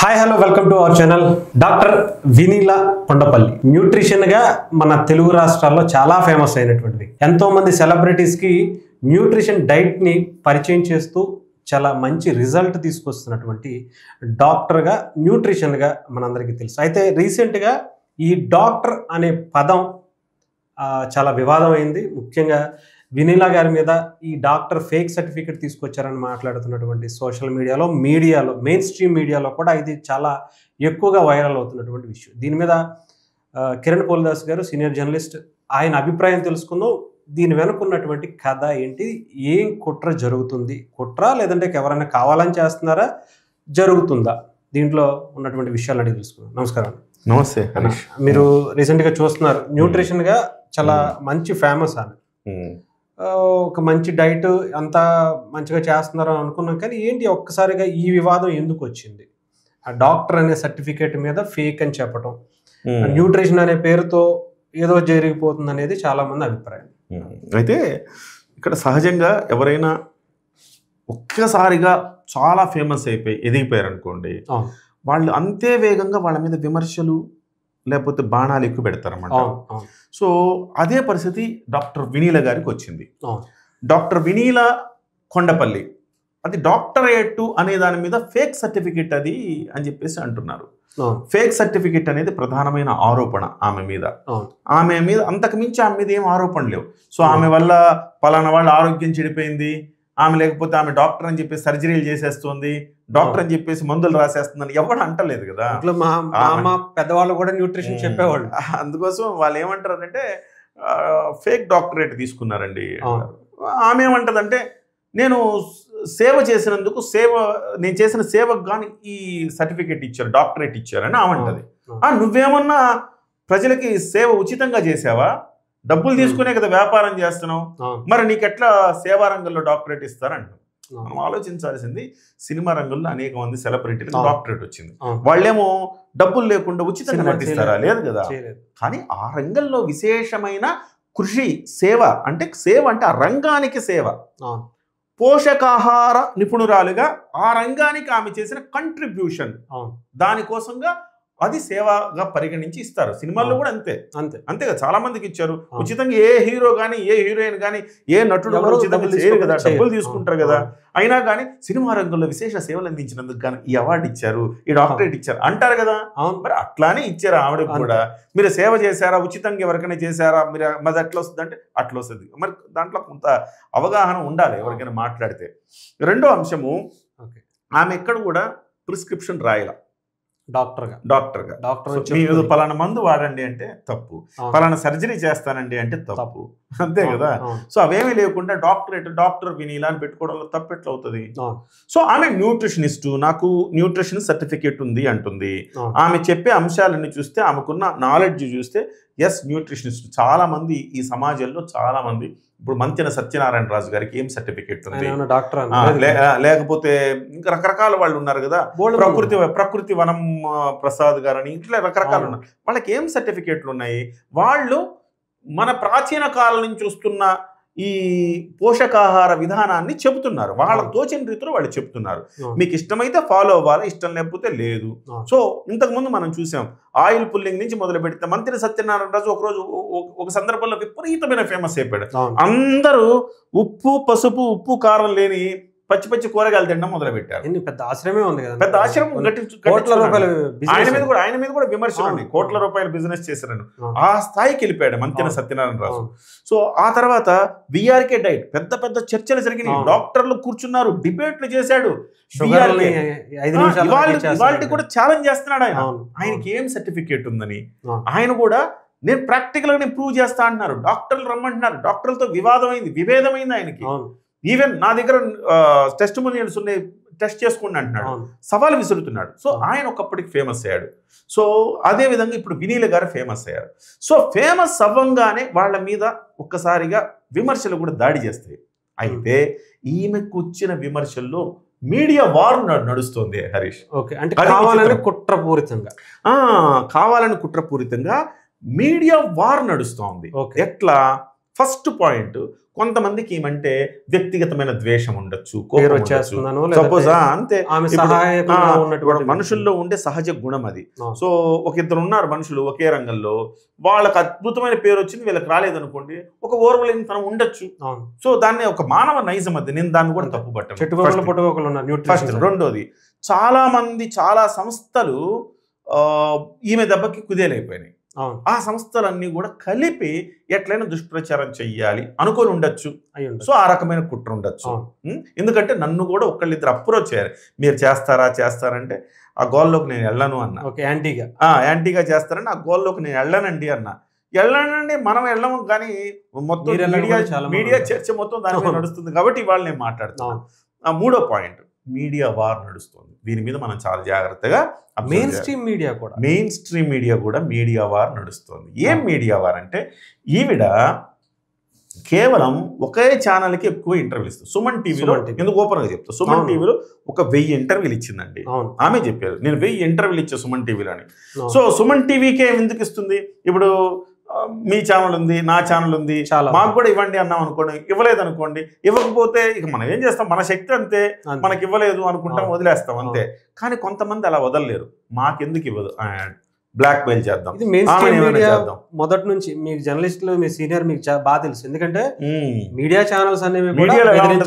Hi hello welcome to our channel. Doctor Vineela Kondapalli న్యూట్రిషన్గా మన తెలుగు రాష్ట్రాల్లో చాలా ఫేమస్ అయినటువంటిది. ఎంతోమంది సెలబ్రిటీస్కి న్యూట్రిషన్ డైట్ని పరిచయం చేస్తూ చాలా మంచి రిజల్ట్ తీసుకొస్తున్నటువంటి డాక్టర్గా న్యూట్రిషన్గా మనందరికీ తెలుసు. అయితే రీసెంట్గా ఈ డాక్టర్ అనే పదం చాలా వివాదం అయింది. ముఖ్యంగా వినీలా గారి మీద ఈ డాక్టర్ ఫేక్ సర్టిఫికేట్ తీసుకొచ్చారని మాట్లాడుతున్నటువంటి సోషల్ మీడియాలో మెయిన్ స్ట్రీమ్ మీడియాలో కూడా ఇది చాలా ఎక్కువగా వైరల్ అవుతున్నటువంటి విషయం. దీని మీద కిరణ్ పోల్దాస్ గారు సీనియర్ జర్నలిస్ట్, ఆయన అభిప్రాయం తెలుసుకుందాం. దీని వెనుకున్నటువంటి కథ ఏంటి, ఏం కుట్ర జరుగుతుంది, కుట్ర లేదంటే ఎవరైనా కావాలని చేస్తున్నారా, జరుగుతుందా, దీంట్లో ఉన్నటువంటి విషయాలు అడిగి తెలుసుకుందాం. నమస్కారం. నమస్తే. మీరు రీసెంట్గా చూస్తున్నారు, న్యూట్రిషన్గా చాలా మంచి ఫేమస్ ఆమె, ఒక మంచి డైట్ అంతా మంచిగా చేస్తున్నారు అనుకున్నాం. కానీ ఏంటి ఒక్కసారిగా ఈ వివాదం ఎందుకు వచ్చింది? ఆ డాక్టర్ అనే సర్టిఫికేట్ మీద ఫేక్ అని చెప్పడం, న్యూట్రిషన్ అనే పేరుతో ఏదో జరిగిపోతుంది అనేది చాలా మంది అభిప్రాయం. అయితే ఇక్కడ సహజంగా ఎవరైనా ఒక్కసారిగా చాలా ఫేమస్ అయిపోయి ఎదిగిపోయారు అనుకోండి, వాళ్ళు అంతే వేగంగా వాళ్ళ మీద విమర్శలు లేకపోతే బాణాలు ఎక్కువ పెడతారన్నమాట. సో అదే పరిస్థితి డాక్టర్ వినీలా గారికి వచ్చింది. డాక్టర్ వినీలా కొండపల్లి అది డాక్టరేట్ అనే దాని మీద ఫేక్ సర్టిఫికెట్ అది అని చెప్పేసి అంటున్నారు. ఫేక్ సర్టిఫికెట్ అనేది ప్రధానమైన ఆరోపణ ఆమె మీద. అంతకు మించి ఆమె మీద ఏం ఆరోపణలు లేవు. సో ఆమె వల్ల పలానా వాళ్ళ ఆరోగ్యం చెడిపోయింది, ఆమె లేకపోతే ఆమె డాక్టర్ అని చెప్పేసి సర్జరీలు చేసేస్తుంది, డాక్టర్ అని చెప్పేసి మందులు రాసేస్తుందని ఎవరు అంటలేదు కదా. పెద్దవాళ్ళు కూడా న్యూట్రిషన్ చెప్పేవాళ్ళు. అందుకోసం వాళ్ళు ఏమంటారంటే ఫేక్ డాక్టరేట్ తీసుకున్నారండి. ఆమె ఏమంటదంటే నేను సేవ చేసినందుకు నేను చేసిన సేవకు కానీ ఈ సర్టిఫికేట్ ఇచ్చారు, డాక్టరేట్ ఇచ్చారని ఆమంటది. నువ్వేమన్నా ప్రజలకి సేవ ఉచితంగా చేసావా? డబ్బులు తీసుకునే కదా వ్యాపారం చేస్తున్నావు, మరి నీకెట్లా సేవా రంగంలో డాక్టరేట్ ఇస్తారంట. మనం ఆలోచించాల్సింది, సినిమా రంగంలో అనేక మంది సెలబ్రిటీలకు డాక్టరేట్ వచ్చింది, వాళ్ళేమో డబ్బులు లేకుండా ఉచితంగా నటిస్తారా? లేదు కదా. కానీ ఆ రంగంలో విశేషమైన కృషి, సేవ అంటే ఆ రంగానికి సేవ, పోషకాహార నిపుణురాలుగా ఆ రంగానికి ఆమె చేసిన కంట్రిబ్యూషన్, దానికోసంగా అది సేవగా పరిగణించి ఇస్తారు. సినిమాల్లో కూడా అంతే కదా, చాలా మందికి ఇచ్చారు ఉచితంగా. ఏ హీరో కానీ ఏ హీరోయిన్ కానీ ఏ నటుడు ఉచితంగా చేయరు కదా, డబ్బులు తీసుకుంటారు కదా. అయినా కానీ సినిమా రంగంలో విశేష సేవలు అందించినందుకు కానీ ఈ అవార్డు ఇచ్చారు, ఈ డాక్టరేట్ ఇచ్చారు అంటారు కదా. మరి అట్లానే ఇచ్చారు ఆవిడకి కూడా. మీరు సేవ చేశారా, ఉచితంగా ఎవరికైనా చేశారా, మీరు మరి అట్లా వస్తుంది అంటే అట్లా వస్తుంది. మరి దాంట్లో కొంత అవగాహన ఉండాలి ఎవరికైనా మాట్లాడితే. రెండో అంశము, ఆమె ఎక్కడ కూడా ప్రిస్క్రిప్షన్ రాయాల. డాక్టర్గా పలానా మందు వాడండి అంటే తప్పు, పలానా సర్జరీ చేస్తానండి అంటే తప్పు, అంతే కదా. సో అవేమీ లేకుండా డాక్టర్ వినీలా అని పెట్టుకోవడంలో తప్పు ఎట్లా అవుతుంది? సో ఆమె న్యూట్రిషనిస్టు, నాకు న్యూట్రిషన్ సర్టిఫికేట్ ఉంది అంటుంది. ఆమె చెప్పే అంశాలన్నీ చూస్తే, ఆమెకున్న నాలెడ్జ్ చూస్తే ఎస్ న్యూట్రిషనిస్ట్. చాలా మంది ఈ సమాజంలో చాలా మంది, ఇప్పుడు మంతెన సత్యనారాయణ రాజు గారికి ఏం సర్టిఫికేట్ ఉంది, లేకపోతే ఇంకా రకరకాల వాళ్ళు ఉన్నారు కదా, ప్రకృతి వనం ప్రసాద్ గారు అని, ఇట్లా రకరకాలు ఉన్నారు. వాళ్ళకి ఏం సర్టిఫికేట్లు ఉన్నాయి? వాళ్ళు మన ప్రాచీన కాలం నుంచి వస్తున్న ఈ పోషకాహార విధానాన్ని చెబుతున్నారు, వాళ్ళ తోచిన రీతిలో వాళ్ళు చెప్తున్నారు. మీకు ఇష్టమైతే ఫాలో అవ్వాలి, ఇష్టం లేకపోతే లేదు. సో ఇంతకుముందు మనం చూసాం, ఆయిల్ పుల్లింగ్ నుంచి మొదలు పెడితే మంత్రి సత్యనారాయణ రాజు ఒకరోజు ఒక సందర్భంలో విపరీతమైన ఫేమస్ అయిపోయాడు. అందరూ ఉప్పు కారం లేని పచ్చి కూరగాయలు తినడం మొదలు పెట్టారు. పెద్ద ఆశ్రమే ఉంది కదా, పెద్ద ఆశ్రమం. ఆయన మీద కూడా విమర్శలు ఉన్నాయి, కోట్ల రూపాయల బిజినెస్ చేశారని. ఆ స్థాయికి వెళ్ళిపోయాడు మంతెన సత్యనారాయణ రాజు. సో ఆ తర్వాత విఆర్కే డైట్, పెద్ద చర్చలు జరిగినాయి, డాక్టర్లు కూర్చున్నారు, డిబేట్లు చేశాడు. ఇవాళ కూడా ఛాలెంజ్ చేస్తున్నాడు ఆయన. ఆయనకి ఏం సర్టిఫికేట్ ఉందని ఆయన కూడా నేను ప్రాక్టికల్ గా ప్రూవ్ చేస్తా అంటున్నారు. డాక్టర్లు రమ్మంటున్నారు, డాక్టర్లతో విభేదమైంది ఆయనకి. ఈవెన్ నా దగ్గర టెస్టిమోనియల్స్ ఉన్నాయి, టెస్ట్ చేసుకోండి అంటున్నాడు, సవాల్ విసురుతున్నాడు. సో ఆయన ఒకప్పటికి ఫేమస్ అయ్యాడు. సో అదే విధంగా ఇప్పుడు వినీల గారు ఫేమస్ అయ్యారు. సో ఫేమస్ అవ్వంగానే వాళ్ళ మీద ఒక్కసారిగా విమర్శలు కూడా దాడి చేస్తాయి. అయితే ఈమెకు వచ్చిన విమర్శల్లో మీడియా వార్ నడుస్తుంది హరీష్. అంటే కావాలని కుట్రపూరితంగా మీడియా వార్ నడుస్తోంది. ఎట్లా? ఫస్ట్ పాయింట్, కొంతమందికి ఏమంటే వ్యక్తిగతమైన ద్వేషం ఉండొచ్చు, సపోజ్ అంతే, మనుషుల్లో ఉండే సహజ గుణం అది. సో ఒక ఇద్దరు ఉన్నారు మనుషులు ఒకే రంగంలో, వాళ్ళకి అద్భుతమైన పేరు వచ్చింది, వీళ్ళకి రాలేదనుకోండి, ఒక ఓర్వలేనితనం ఉండొచ్చు. సో దాన్ని ఒక మానవ నైజం అది, నేను దాన్ని కూడా తప్పు పట్టాను. రెండోది, చాలా మంది చాలా సంస్థలు ఈమె దెబ్బకి కుదేలైపోయినాయి. ఆ సంస్థలన్నీ కూడా కలిపి ఎట్లయినా దుష్ప్రచారం చెయ్యాలి అనుకొని ఉండొచ్చు. సో ఆ రకమైన కుట్ర ఉండొచ్చు. ఎందుకంటే నన్ను కూడా ఒకళ్ళిద్దరు అప్రోచ్ చేయాలి, మీరు చేస్తారంటే ఆ గోల్లోకి నేను వెళ్ళను అన్నా. యాంటీగా చేస్తారని ఆ గోల్లోకి నేను వెళ్ళనండి అన్నా. మనం వెళ్ళము, కానీ మొత్తం మీడియా చర్చ మొత్తం దాని మీద నడుస్తుంది కాబట్టి ఇవాళ నేను మాట్లాడుతున్నాను. మూడో పాయింట్, మీడియా వార్ నడుస్తుంది. దీని మీద మనం చాలా జాగ్రత్తగా, మెయిన్ స్ట్రీమ్ మీడియా కూడా మీడియా వార్ నడుస్తుంది. ఏం మీడియా వార్ అంటే, ఈవిడ కేవలం ఒకే ఛానల్కి ఎక్కువ ఇంటర్వ్యూలు ఇస్తుంది. సుమన్ టీవీలో, ఎందుకు ఓపెన్గా చెప్తా, సుమన్ టీవీలో 1000 ఇంటర్వ్యూలు ఇచ్చిందండి. ఆమె చెప్పారు, నేను 1000 ఇంటర్వ్యూలు ఇచ్చా సుమన్ టీవీలో అని. సో సుమన్ టీవీకే ఎందుకు ఇస్తుంది? ఇప్పుడు మీ ఛానల్ ఉంది, నా ఛానల్ ఉంది, మాకు కూడా ఇవ్వండి అన్నాం అనుకోండి, ఇవ్వలేదు అనుకోండి, ఇవ్వకపోతే ఇక మనం ఏం చేస్తాం, మన శక్తి అంతే, మనకి ఇవ్వలేదు అనుకుంటాం, వదిలేస్తాం అంతే. కానీ కొంతమంది అలా వదలలేరు, మాకెందుకు ఇవ్వదు, బ్లాక్ మెయిల్ చేద్దాం. మొదటి నుంచి మీకు జర్నలిస్టులు, మీ సీనియర్ మీకు బాగా తెలుసు, ఎందుకంటే మీడియా ఛానల్స్ అనేవి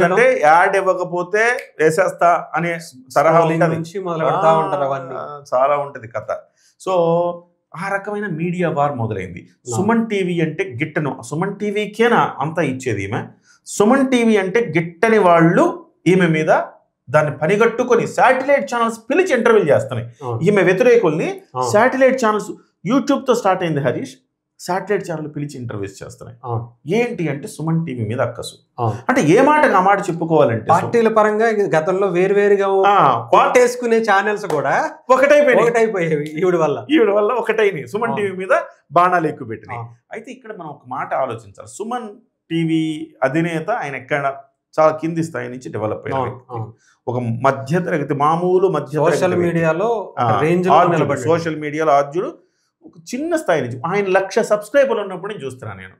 అంటే యాడ్ ఇవ్వకపోతే వేసేస్తా అనే తరహా నుంచి మొదలు పెడతా ఉంటారు, అవన్నీ చాలా ఉంటది కథ. సో ఆ రకమైన మీడియా వార్ మొదలైంది. సుమన్ టీవీ అంటే గిట్టను, సుమన్ టీవీకేనా అంతా ఇచ్చేది ఈమె. సుమన్ టీవీ అంటే గిట్టని వాళ్ళు ఈమె మీద దాన్ని పనిగట్టుకొని శాటిలైట్ ఛానల్స్ పిలిచి ఇంటర్వ్యూలు చేస్తున్నాయి. ఈమె వ్యతిరేకుల్ని శాటిలైట్ ఛానల్స్, యూట్యూబ్తో స్టార్ట్ అయింది హరీష్, శాటిలైట్ ఛానల్ పిలిచి ఇంటర్వ్యూస్ చేస్తున్నాయి. ఏంటి అంటే సుమన్ టీవీ మీద అక్కసు. అంటే ఏ మాటకు ఆ మాట చెప్పుకోవాలంటే, పార్టీల పరంగా గతంలో వేరువేరుగా పాటేసుకునే ఛానల్స్ కూడా ఒకటైపోయాయి ఈవిడ వల్ల ఒకటైనాయి. సుమన్ టీవీ మీద బాణాలు ఎక్కువ పెట్టినాయి. అయితే ఇక్కడ మనం ఒక మాట ఆలోచించాలి. సుమన్ టీవీ అధినేత ఆయన ఎక్కడ చాలా కింది స్థాయి నుంచి డెవలప్ అయ్యారు. ఒక మధ్యతరగతి, మామూలు మధ్యతరగతి, సోషల్ మీడియాలో ఆద్యుడు, ఒక చిన్న స్థాయి నుంచి ఆయన 1,00,000 సబ్స్క్రైబర్లు ఉన్నప్పుడు నేను చూస్తున్నాను నేను.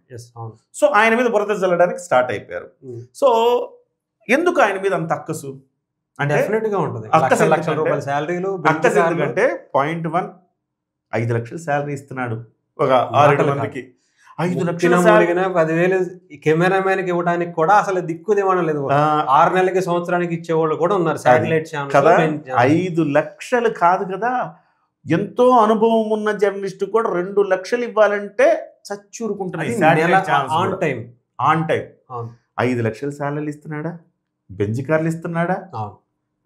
సో ఆయన మీద బురద చల్లడానికి స్టార్ట్ అయిపోయారు. సో ఎందుకు ఆయన మీద అంత అక్కసు అంటే, ఎందుకంటే పాయింట్ 1, 5 లక్షలు శాలరీ ఇస్తున్నాడు ఒక 6 మందికి. 5 లక్షలు 10,000 కెమెరామెన్ కి ఇవ్వడానికి కూడా అసలు దిక్కుదేమడం లేదు. 6 నెలలకి, సంవత్సరానికి ఇచ్చేవాళ్ళు కూడా ఉన్నారు శాటిలైట్ ఛానల్ కదా. 5 లక్షలు కాదు కదా, ఎంతో అనుభవం ఉన్న జర్నలిస్ట్ కూడా 2 లక్షలు ఇవ్వాలంటే చచ్చూరుకుంటున్నాయి. ఆన్ టైం 5 లక్షలు శాలరీలు ఇస్తున్నాడా, బెంజ్ కార్లు ఇస్తున్నాడా,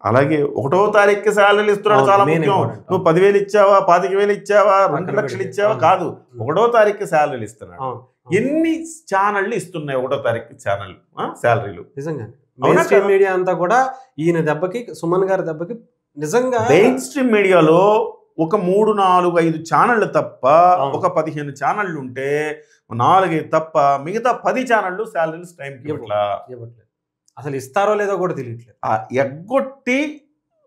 అలాగే 1వ తారీఖుకి శాలరీలు ఇస్తున్నాడు. చాలా ముఖ్యం. నువ్వు 10,000 ఇచ్చావా, 25,000 ఇచ్చావా, 2 లక్షలు ఇచ్చావా కాదు, 1వ తారీఖుకి శాలరీలు ఇస్తున్నాడు. ఎన్ని ఛానళ్ళు ఇస్తున్నాయి 1వ తారీఖు ఛానల్ శాలరీలు? నిజంగా మెయిన్ స్ట్రీమ్ మీడియా అంతా కూడా ఈయన దెబ్బకి, సుమన్ గారి దెబ్బకి నిజంగా మెయిన్ స్ట్రీమ్ మీడియాలో ఒక 3, 4, 5 ఛానళ్ళు తప్ప ఒక 15 ఛానళ్ళు ఉంటే 4, 5 తప్ప మిగతా 10 ఛానళ్ళు శాలరీలు టైంకి ఇవ్వట్లేదు. అసలు ఇస్తారో లేదో కూడా తెలియట్లేదు. ఎగ్గొట్టి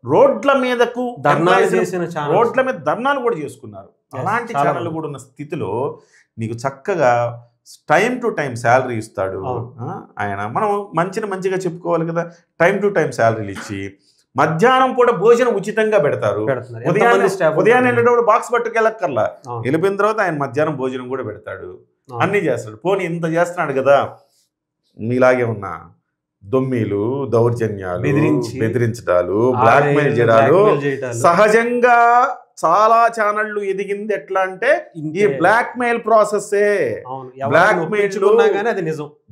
రోడ్ల మీదకు ధర్నాలు చేసిన, రోడ్ల మీద ధర్నాలు కూడా చేసుకున్నారు. అలాంటి ఛానళ్ళు కూడా ఉన్న స్థితిలో నీకు చక్కగా టైం టు టైం శాలరీ ఇస్తాడు ఆయన. మనం మంచిగా చెప్పుకోవాలి కదా, టైం టు టైం శాలరీలు ఇచ్చి మధ్యాహ్నం కూడా భోజనం ఉచితంగా పెడతారు. ఉదయాన్నే వెళ్ళేటప్పుడు బాక్స్ పట్టుకెళ్ళక్కర్లా, వెళ్ళిపోయిన తర్వాత ఆయన మధ్యాహ్నం భోజనం కూడా పెడతాడు, అన్ని చేస్తాడు. పోనీ ఇంత చేస్తున్నాడు కదా, మీలాగే ఉన్న దొమ్మీలు, దౌర్జన్యాలు, బెదిరించడాలు, బ్లాక్ మెయిల్ చేయడాలు సహజంగా చాలా ఛానళ్ళు ఎదిగింది ఎట్లా అంటే ఈ బ్లాక్ మెయిల్ ప్రాసెస్సే.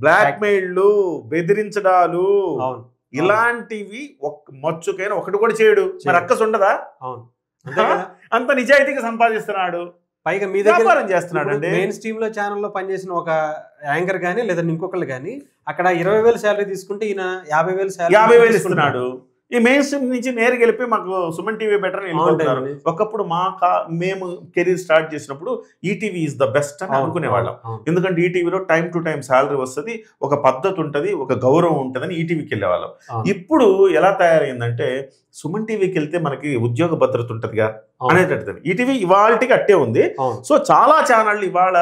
బ్లాక్ మెయిల్లు, బెదిరించడాలు, ఇలాంటివి మచ్చుకైనా ఒకటి కూడా చేయడు. మరి అక్కసు ఉండదా? అంత నిజాయితీగా సంపాదిస్తున్నాడు, పైగా మీ దగ్గర చేస్తున్నాడు అండి. మెయిన్ స్ట్రీమ్ లో ఛానల్లో పనిచేసిన ఒక యాంకర్ కానీ లేదా ఇంకొకళ్ళు కానీ అక్కడ 20,000 శాలరీ తీసుకుంటే ఈయన 50,000 ఇస్తున్నాడు. ఈ మెయిన్ స్ట్రీమ్ నుంచి నేరుగా వెళ్ళిపోయి మాకు సుమన్ టీవీ బెటర్ అనుకుంటున్నారు. ఒకప్పుడు మేము కెరీర్ స్టార్ట్ చేసినప్పుడు ఈటీవీ ఈజ్ ద బెస్ట్ అని అనుకునేవాళ్ళం. ఎందుకంటే ఈటీవీలో టైం టు టైం శాలరీ వస్తుంది, ఒక పద్ధతి ఉంటుంది, ఒక గౌరవం ఉంటుందని ఈటీవీకి వెళ్ళేవాళ్ళం. ఇప్పుడు ఎలా తయారైందంటే సుమన్ టీవీకి వెళ్తే మనకి ఉద్యోగ భద్రత ఉంటుందిగా అనేటట్టు ఈటీవీ ఇవాళకి అట్టే ఉంది. సో చాలా ఛానళ్ళు ఇవాళ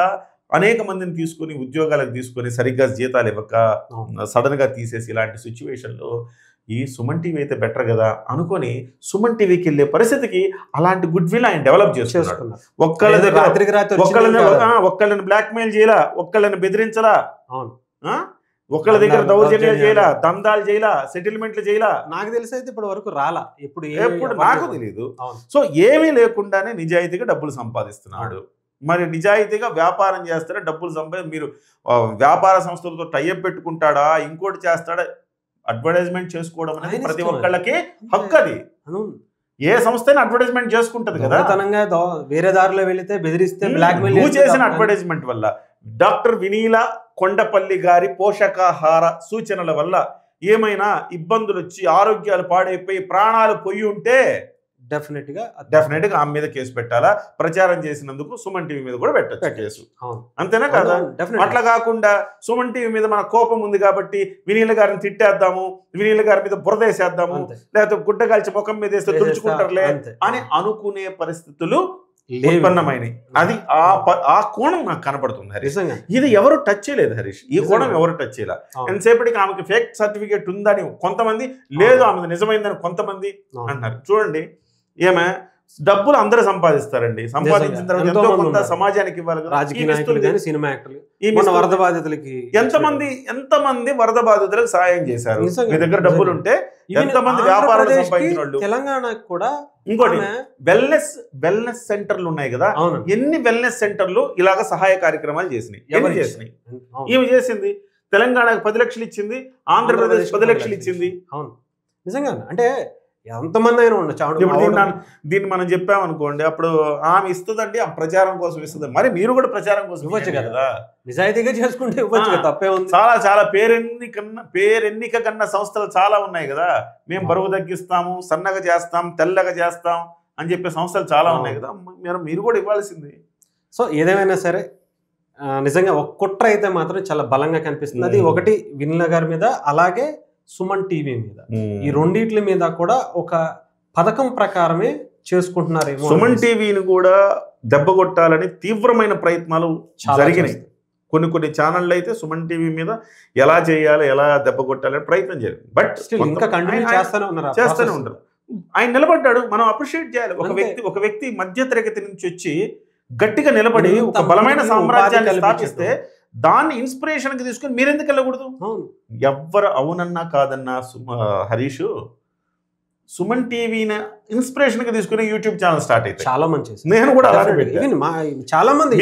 అనేక మందిని తీసుకొని ఉద్యోగాలకు తీసుకొని సరిగ్గా జీతాలు ఇవ్వక సడన్గా తీసేసి ఇలాంటి సిచ్యువేషన్లో ఈ సుమన్ టీవీ అయితే బెటర్ కదా అనుకొని సుమన్ టీవీకి వెళ్ళే పరిస్థితికి అలాంటి గుడ్ విల్ ఆయన డెవలప్ చేసుకున్నాడు. ఒక్కళ్ళని బ్లాక్మెయిల్ చేయాలా, ఒక్కళ్ళని బెదిరించలా, ఒక్కళ్ళ దగ్గర దౌర్జన్యాలు చేయాలా, దందాలు చేయాలా, సెటిల్మెంట్లు చేయాలా. నాకు తెలిసి అయితే ఇప్పటి వరకు రాలా, ఎప్పుడు నాకు తెలియదు. సో ఏమీ లేకుండానే నిజాయితీగా డబ్బులు సంపాదిస్తున్నాడు. మరి నిజాయితీగా వ్యాపారం చేస్తారా, డబ్బులు మీరు వ్యాపార సంస్థలతో టైఅప్ పెట్టుకుంటాడా, ఇంకోటి చేస్తాడా? అడ్వర్టైజ్మెంట్ చేసుకోవడం అనేది ప్రతి ఒక్కళ్ళకి హక్కు. అది ఏ సంస్థ అడ్వర్టైజ్మెంట్ చేసుకుంటది కదా. వేరే దారిలో వెళితే బెదిరిస్తే బ్లాక్మెయిల్ చేసిన అడ్వర్టైజ్మెంట్ వల్ల డాక్టర్ వినీల కొండపల్లి గారి పోషకాహార సూచనల వల్ల ఏమైనా ఇబ్బందులు వచ్చి ఆరోగ్యాలు పాడైపోయి ప్రాణాలు పోయి ఉంటే డెఫినెట్ గా ఆమె మీద కేసు పెట్టాలా. ప్రచారం చేసినందుకు సుమన్ టీవీ మీద కూడా పెట్టచ్చు కేసు, అంతేనా కదా? అట్లా కాకుండా సుమన్ టీవీ మీద మన కోపం ఉంది కాబట్టి వినీల గారిని తిట్టేద్దాము, వినీల గారి మీద బురద వేసేద్దాము, లేకపోతే గుడ్డ కాల్చి ముఖం మీద వేస్తే తుడుచుకుంటారులే అని అనుకునే పరిస్థితులు ఉత్పన్నమైనవి. అది ఆ కోణం నాకు కనపడుతుంది హరీష్. ఇది ఎవరు టచ్ చేయలేదు హరీష్, ఈ కోణం ఎవరు టచ్ చేయలే. ఎంతసేపటికి ఆమెకి ఫేక్ సర్టిఫికేట్ ఉందని కొంతమంది, లేదు ఆమె నిజమైందని కొంతమంది అంటున్నారు. చూడండి, ఏమే డబ్బులు అందరూ సంపాదిస్తారండి, సంపాదించిన తర్వాత ఎంతో కొంత సమాజానికి ఇవ్వాలి. వరద బాధితులకి ఎంతమంది వరద బాధితులకు సాయం చేశారు. మీ దగ్గర డబ్బులు ఉంటే ఎంతమంది వ్యాపారాలు సంపాదించిన వాళ్ళు. తెలంగాణకు కూడా ఇంకోటి వెల్నెస్ సెంటర్లు ఉన్నాయి కదా, ఎన్ని వెల్నెస్ సెంటర్లు ఇలాగ సహాయ కార్యక్రమాలు చేసినాయి. ఈమె చేసింది. తెలంగాణకు 10 లక్షలు ఇచ్చింది, ఆంధ్రప్రదేశ్ 10 లక్షలు ఇచ్చింది. అవును, నిజంగా. అంటే ఎంతమంది అయినా ఉండొచ్చు. దీన్ని మనం చెప్పామనుకోండి, అప్పుడు ఆమె ఇస్తుందండి, ఆ ప్రచారం కోసం ఇస్తుంది. మరి మీరు కూడా ప్రచారం కోసం ఇవ్వచ్చు కదా, నిజాయితీగా చేసుకుంటే ఇవ్వచ్చు కదా, తప్పే ఉంది. చాలా పేరెన్నిక కన్నా సంస్థలు చాలా ఉన్నాయి కదా. మేము బరువు తగ్గిస్తాము, సన్నగా చేస్తాం, తెల్లగా చేస్తాం అని చెప్పే సంస్థలు చాలా ఉన్నాయి కదా, మీరు కూడా ఇవ్వాల్సింది. సో ఏదేమైనా సరే నిజంగా ఒక కుట్ర అయితే మాత్రం చాలా బలంగా కనిపిస్తుంది. అది ఒకటి వినీల గారి మీద, అలాగే సుమన్ టీవీ మీద. ఈ రెండిట్ల మీద కూడా ఒక పథకం ప్రకారమే చేసుకుంటున్నారేమో. సుమన్ టీవీని కూడా దెబ్బ కొట్టాలని తీవ్రమైన ప్రయత్నాలు జరిగినాయి. కొన్ని ఛానళ్ళు అయితే సుమన్ టీవీ మీద ఎలా చేయాలి, ఎలా దెబ్బ కొట్టాలని ప్రయత్నం జరిగింది. బట్ ఇంకా కంటిన్యూ చేస్తూనే ఉంటారు. ఆయన నిలబడ్డాడు, మనం అప్రిషియేట్ చేయాలి. ఒక వ్యక్తి మధ్య తరగతి నుంచి వచ్చి గట్టిగా నిలబడి ఒక బలమైన సామ్రాజ్యాన్ని స్థాపిస్తే దాన్ని ఇన్స్పిరేషన్ కి తీసుకుని మీరెందుకు వెళ్ళకూడదు? ఎవ్వరు అవునన్నా కాదన్నా హరీష్, సుమన్ టీవీని ఇన్స్పిరేషన్ కి తీసుకుని యూట్యూబ్ ఛానల్ స్టార్ట్ అయితే చాలా మంచి. నేను కూడా చాలా మంది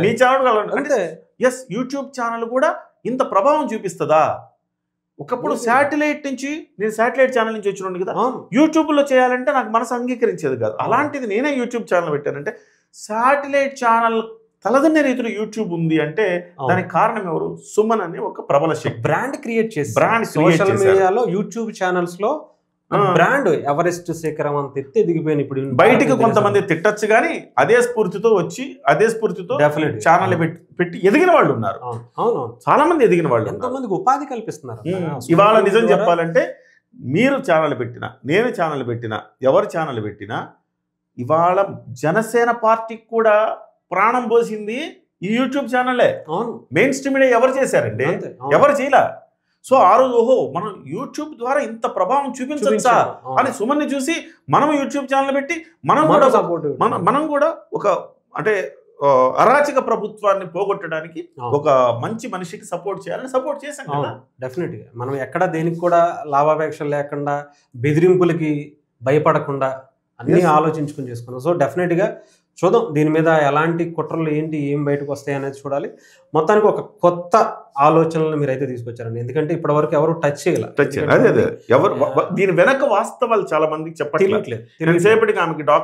మీ ఛానల్ అంటే ఎస్, యూట్యూబ్ ఛానల్ కూడా ఇంత ప్రభావం చూపిస్తుందా? ఒకప్పుడు శాటిలైట్ నుంచి, నేను శాటిలైట్ ఛానల్ నుంచి వచ్చిన కదా, యూట్యూబ్ లో చేయాలంటే నాకు మనసు అంగీకరించేది కాదు. అలాంటిది నేనే యూట్యూబ్ ఛానల్ పెట్టానంటే, శాటిలైట్ ఛానల్ తలదన్నే రీతిలో యూట్యూబ్ ఉంది అంటే దానికి కారణం ఎవరు? సుమన్ అనే ఒక ప్రబల శక్తి, బ్రాండ్ క్రియేట్ చేసి, సోషల్ మీడియాలో యూట్యూబ్ ఛానల్స్ లో బ్రాండ్ ఎవరెస్ట్ శిఖరం అని తిట్టి ఎదిగిపోయింది. ఇప్పుడు బయటికి కొంతమంది తిట్టచ్చు కానీ అదే స్ఫూర్తితో వచ్చి అదే స్ఫూర్తితో ఛానల్ పెట్టి ఎదిగిన వాళ్ళు ఉన్నారు. చాలా మంది ఎదిగిన వాళ్ళు, ఎంతో మందికి ఉపాధి కల్పిస్తున్నారు. ఇవాళ నిజం చెప్పాలంటే మీరు ఛానల్ పెట్టినా, నేను ఛానల్ పెట్టినా, ఎవరు ఛానల్ పెట్టినా, ఇవాళ జనసేన పార్టీకి కూడా ప్రాణం పోసింది ఈ యూట్యూబ్ ఛానలే. మెయిన్ స్ట్రీమ్ మీడియా ఎవరు చేశారండి? ఎవరు చేయలే. సో ఆ రోజు ఓహో, మనం యూట్యూబ్ ద్వారా ఇంత ప్రభావం చూపించచ్చా అని సుమన్ని చూసి మనం యూట్యూబ్ ఛానల్ పెట్టి మనం కూడా ఒక అంటే అరాచక ప్రభుత్వాన్ని పోగొట్టడానికి ఒక మంచి మనిషికి సపోర్ట్ చేయాలని సపోర్ట్ చేశాం కదా. డెఫినెట్ గా మనం ఎక్కడ దేనికి కూడా లాభాపేక్ష లేకుండా, బెదిరింపులకి భయపడకుండా అన్ని ఆలోచించుకుని చేసుకున్నాం. సో డెఫినెట్ గా చూద్దాం దీని మీద ఎలాంటి కుట్రలు ఏంటి, ఏం బయటకు వస్తాయి అనేది చూడాలి. మొత్తానికి ఒక కొత్త ఆలోచనలు మీరైతే తీసుకొచ్చారండి. ఎందుకంటే ఇప్పటి వరకు ఎవరు టచ్ చేయలేదు. దీని వెనక వాస్తవాలు చాలా మందికి చెప్పట్లేదు. సేపటికి ఆమెకి డాక్టర్